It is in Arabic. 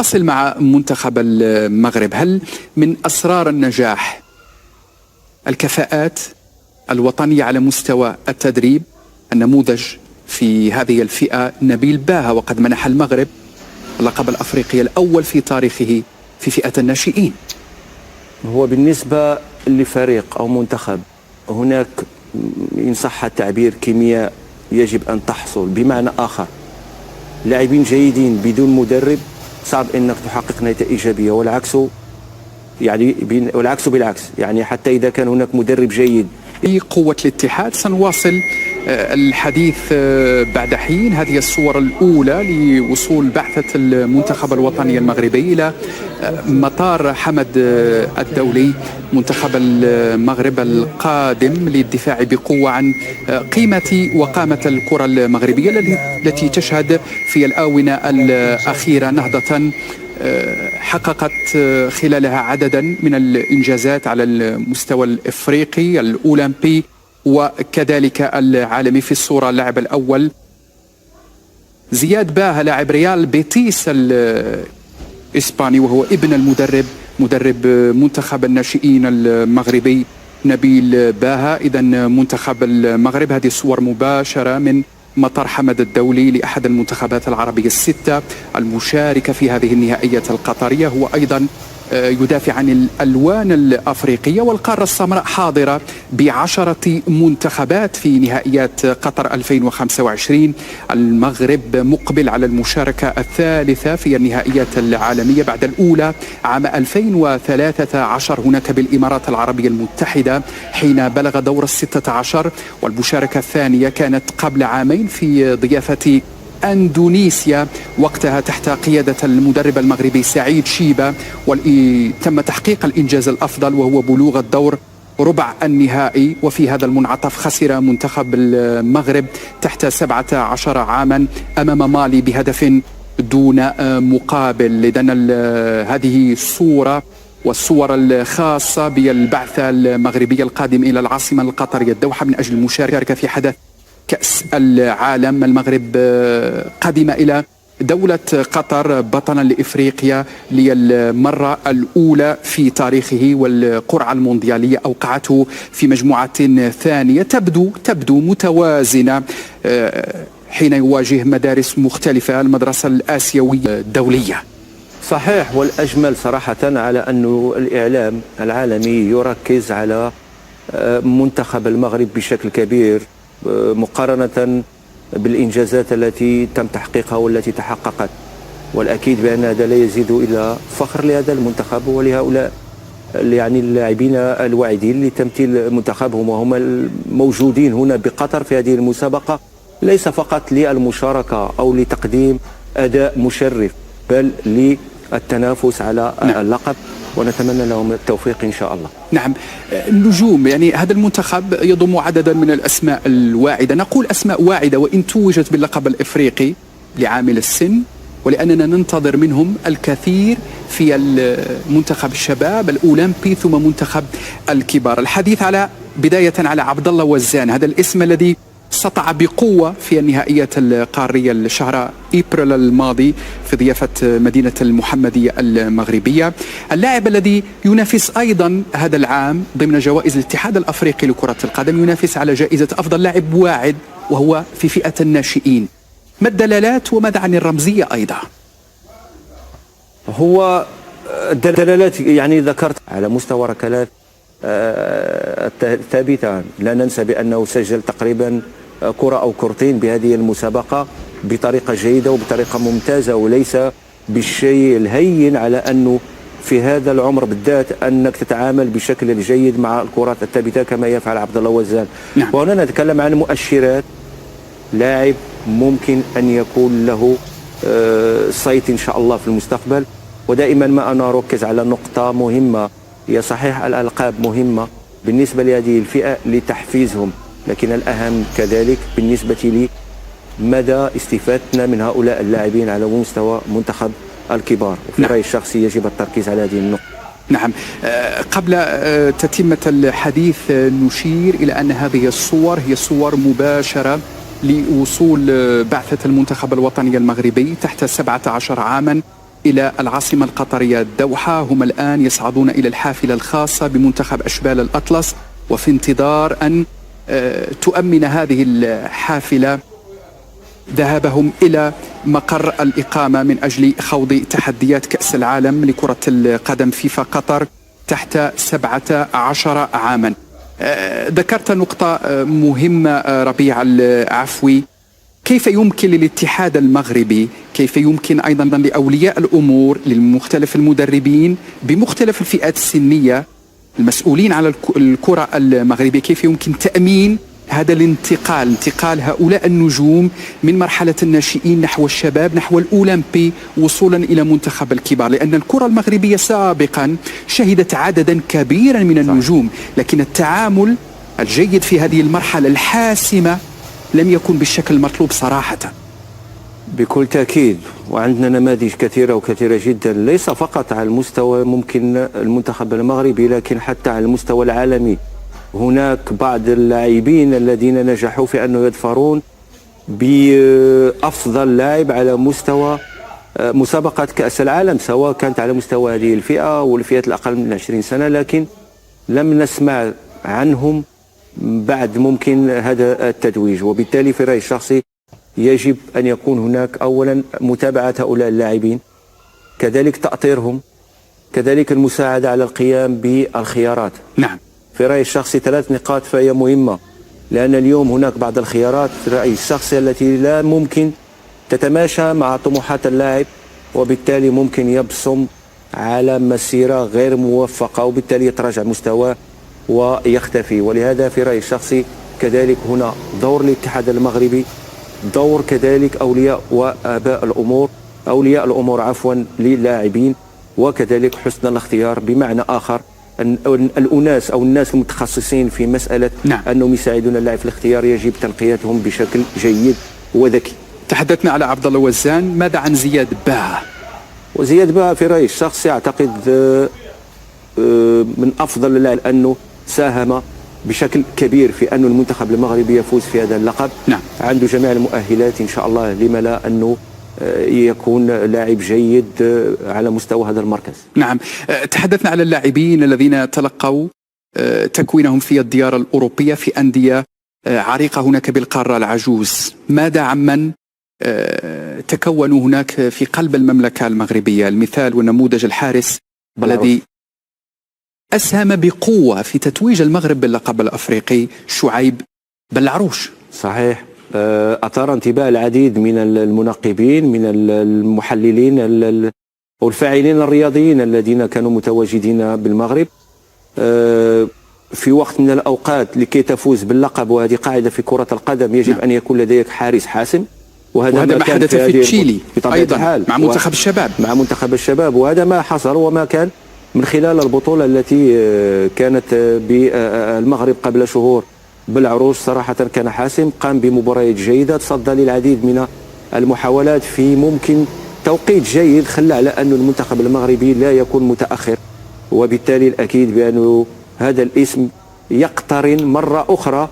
أصل مع منتخب المغرب، هل من أسرار النجاح الكفاءات الوطنية على مستوى التدريب؟ النموذج في هذه الفئة نبيل باها، وقد منح المغرب اللقب الأفريقي الأول في تاريخه في فئة الناشئين. هو بالنسبة لفريق أو منتخب هناك إن صح التعبير كيمياء يجب أن تحصل، بمعنى آخر لاعبين جيدين بدون مدرب صعب أنك تحقق نتائج إيجابية، والعكس بالعكس، يعني حتى إذا كان هناك مدرب جيد. قوة الاتحاد سنواصل الحديث بعد حين. هذه الصور الأولى لوصول بعثة المنتخب الوطني المغربي إلى مطار حمد الدولي، منتخب المغرب القادم للدفاع بقوة عن قيمة وقامة الكرة المغربية التي تشهد في الآونة الأخيرة نهضة حققت خلالها عددا من الإنجازات على المستوى الإفريقي الأولمبي وكذلك العالمي. في الصورة اللاعب الأول زياد باها لاعب ريال بيتيس الإسباني، وهو ابن مدرب منتخب الناشئين المغربي نبيل باها. إذا منتخب المغرب، هذه الصور مباشرة من مطار حمد الدولي لأحد المنتخبات العربية الستة المشاركة في هذه النهائية القطرية. هو أيضا يدافع عن الألوان الأفريقية، والقارة السمراء حاضرة ب10 منتخبات في نهائيات قطر 2025. المغرب مقبل على المشاركة الثالثة في النهائيات العالمية بعد الأولى عام 2013 هناك بالإمارات العربية المتحدة حين بلغ دور 16، والمشاركة الثانية كانت قبل عامين في ضيافة أندونيسيا وقتها تحت قيادة المدرب المغربي سعيد شيبة، وتم تحقيق الإنجاز الأفضل وهو بلوغ الدور ربع النهائي. وفي هذا المنعطف خسر منتخب المغرب تحت 17 عاما أمام مالي بهدف دون مقابل. إذن هذه الصورة والصور الخاصة بالبعثة المغربية القادم إلى العاصمة القطرية الدوحة من أجل المشاركة في حدث كأس العالم. المغرب قدم إلى دولة قطر بطلا لإفريقيا للمرة الأولى في تاريخه، والقرعة المونديالية أوقعته في مجموعة ثانية تبدو متوازنة حين يواجه مدارس مختلفة، المدرسة الآسيوية الدولية. صحيح، والأجمل صراحة على أن الإعلام العالمي يركز على منتخب المغرب بشكل كبير مقارنة بالإنجازات التي تم تحقيقها والتي تحققت، والأكيد بأن هذا لا يزيد إلى فخر لهذا المنتخب ولهؤلاء يعني اللاعبين الواعدين لتمثيل منتخبهم، وهم الموجودين هنا بقطر في هذه المسابقة ليس فقط للمشاركة أو لتقديم أداء مشرف، بل للتنافس على اللقب، ونتمنى لهم التوفيق إن شاء الله. نعم، النجوم، يعني هذا المنتخب يضم عددا من الأسماء الواعدة، نقول أسماء واعدة وإن توجت باللقب الإفريقي لعامل السن، ولأننا ننتظر منهم الكثير في المنتخب الشباب الأولمبي ثم منتخب الكبار. الحديث بداية على عبد الله وزان، هذا الاسم الذي سطع بقوة في النهائيات القارية الشهر إبريل الماضي في ضيافة مدينة المحمدية المغربية. اللاعب الذي ينافس أيضا هذا العام ضمن جوائز الاتحاد الأفريقي لكرة القدم، ينافس على جائزة أفضل لاعب واعد وهو في فئة الناشئين. ما الدلالات وماذا عن الرمزية أيضا؟ هو الدلالات يعني ذكرت على مستوى ركلات ثابتة، لا ننسى بأنه سجل تقريبا كرة أو كرتين بهذه المسابقة بطريقة جيدة وبطريقة ممتازة، وليس بالشيء الهين على أنه في هذا العمر بالذات أنك تتعامل بشكل جيد مع الكرات الثابتة كما يفعل عبد الله وزان. نعم. وهنا نتكلم عن مؤشرات لاعب ممكن أن يكون له صيت إن شاء الله في المستقبل. ودائما ما أنا أركز على نقطة مهمة، هي صحيح الألقاب مهمة بالنسبة لهذه الفئة لتحفيزهم، لكن الأهم كذلك بالنسبة لي مدى استفادتنا من هؤلاء اللاعبين على مستوى منتخب الكبار. وفي رأيي الشخصي يجب التركيز على هذه النقطة. نعم، قبل تتمة الحديث نشير إلى أن هذه الصور هي صور مباشرة لوصول بعثة المنتخب الوطني المغربي تحت 17 عاما إلى العاصمة القطرية الدوحة. هم الآن يصعدون إلى الحافلة الخاصة بمنتخب أشبال الأطلس، وفي انتظار أن تؤمن هذه الحافلة ذهابهم إلى مقر الإقامة من أجل خوض تحديات كأس العالم لكرة القدم فيفا قطر تحت 17 عاما. ذكرت نقطة مهمة ربيع العفوي، كيف يمكن للاتحاد المغربي، كيف يمكن أيضا لأولياء الأمور، لمختلف المدربين بمختلف الفئات السنية المسؤولين على الكرة المغربية، كيف يمكن تأمين هذا الانتقال، انتقال هؤلاء النجوم من مرحلة الناشئين نحو الشباب نحو الأولمبي وصولا إلى منتخب الكبار؟ لأن الكرة المغربية سابقا شهدت عددا كبيرا من النجوم، لكن التعامل الجيد في هذه المرحلة الحاسمة لم يكن بالشكل المطلوب صراحة. بكل تأكيد، وعندنا نماذج كثيرة وكثيرة جدا، ليس فقط على المستوى ممكن المنتخب المغربي لكن حتى على المستوى العالمي. هناك بعض اللاعبين الذين نجحوا في أن يظفرون بأفضل لاعب على مستوى مسابقة كأس العالم، سواء كانت على مستوى هذه الفئة والفئات الأقل من 20 سنة، لكن لم نسمع عنهم بعد ممكن هذا التتويج. وبالتالي في رأيي الشخصي يجب أن يكون هناك أولا متابعة هؤلاء اللاعبين، كذلك تأطيرهم، كذلك المساعدة على القيام بالخيارات. نعم، في رأيي الشخصي 3 نقاط فهي مهمة، لأن اليوم هناك بعض الخيارات في رأيي الشخصي التي لا ممكن تتماشى مع طموحات اللاعب، وبالتالي ممكن يبصم على مسيرة غير موفقة، وبالتالي يتراجع مستواه ويختفي. ولهذا في رأيي الشخصي كذلك هنا دور الاتحاد المغربي، دور كذلك أولياء وآباء الأمور، أولياء الأمور عفوا للاعبين، وكذلك حسن الاختيار، بمعنى آخر أن الأناس أو الناس المتخصصين في مسألة أنهم يساعدون اللاعب في الاختيار يجب تنقيتهم بشكل جيد وذكي. تحدثنا على عبد الله وزان، ماذا عن زياد باها؟ وزياد باها في رأيي الشخصي أعتقد من أفضل اللاعب، أنه ساهم بشكل كبير في أن المنتخب المغربي يفوز في هذا اللقب. نعم. عنده جميع المؤهلات إن شاء الله، لما لا أنه يكون لاعب جيد على مستوى هذا المركز. نعم، تحدثنا على اللاعبين الذين تلقوا تكوينهم في الديار الأوروبية في أندية عريقة هناك بالقارة العجوز. ماذا عمن تكونوا هناك في قلب المملكة المغربية؟ المثال والنموذج الحارس الذي أسهم بقوة في تتويج المغرب باللقب الأفريقي، شعيب بلعروش. صحيح، أثار انتباه العديد من المنقبين، من المحللين والفاعلين الرياضيين الذين كانوا متواجدين بالمغرب في وقت من الأوقات. لكي تفوز باللقب، وهذه قاعدة في كرة القدم، يجب أن يكون لديك حارس حاسم، وهذا ما حدث في تشيلي أيضا مع منتخب الشباب، مع منتخب الشباب، وهذا ما حصل وما كان من خلال البطولة التي كانت بالمغرب قبل شهور. بلعروش صراحة كان حاسم، قام بمباريات جيدة، تصدى للعديد من المحاولات في ممكن توقيت جيد، خلى على أن المنتخب المغربي لا يكون متأخر. وبالتالي الأكيد بأن هذا الاسم يقترن مرة أخرى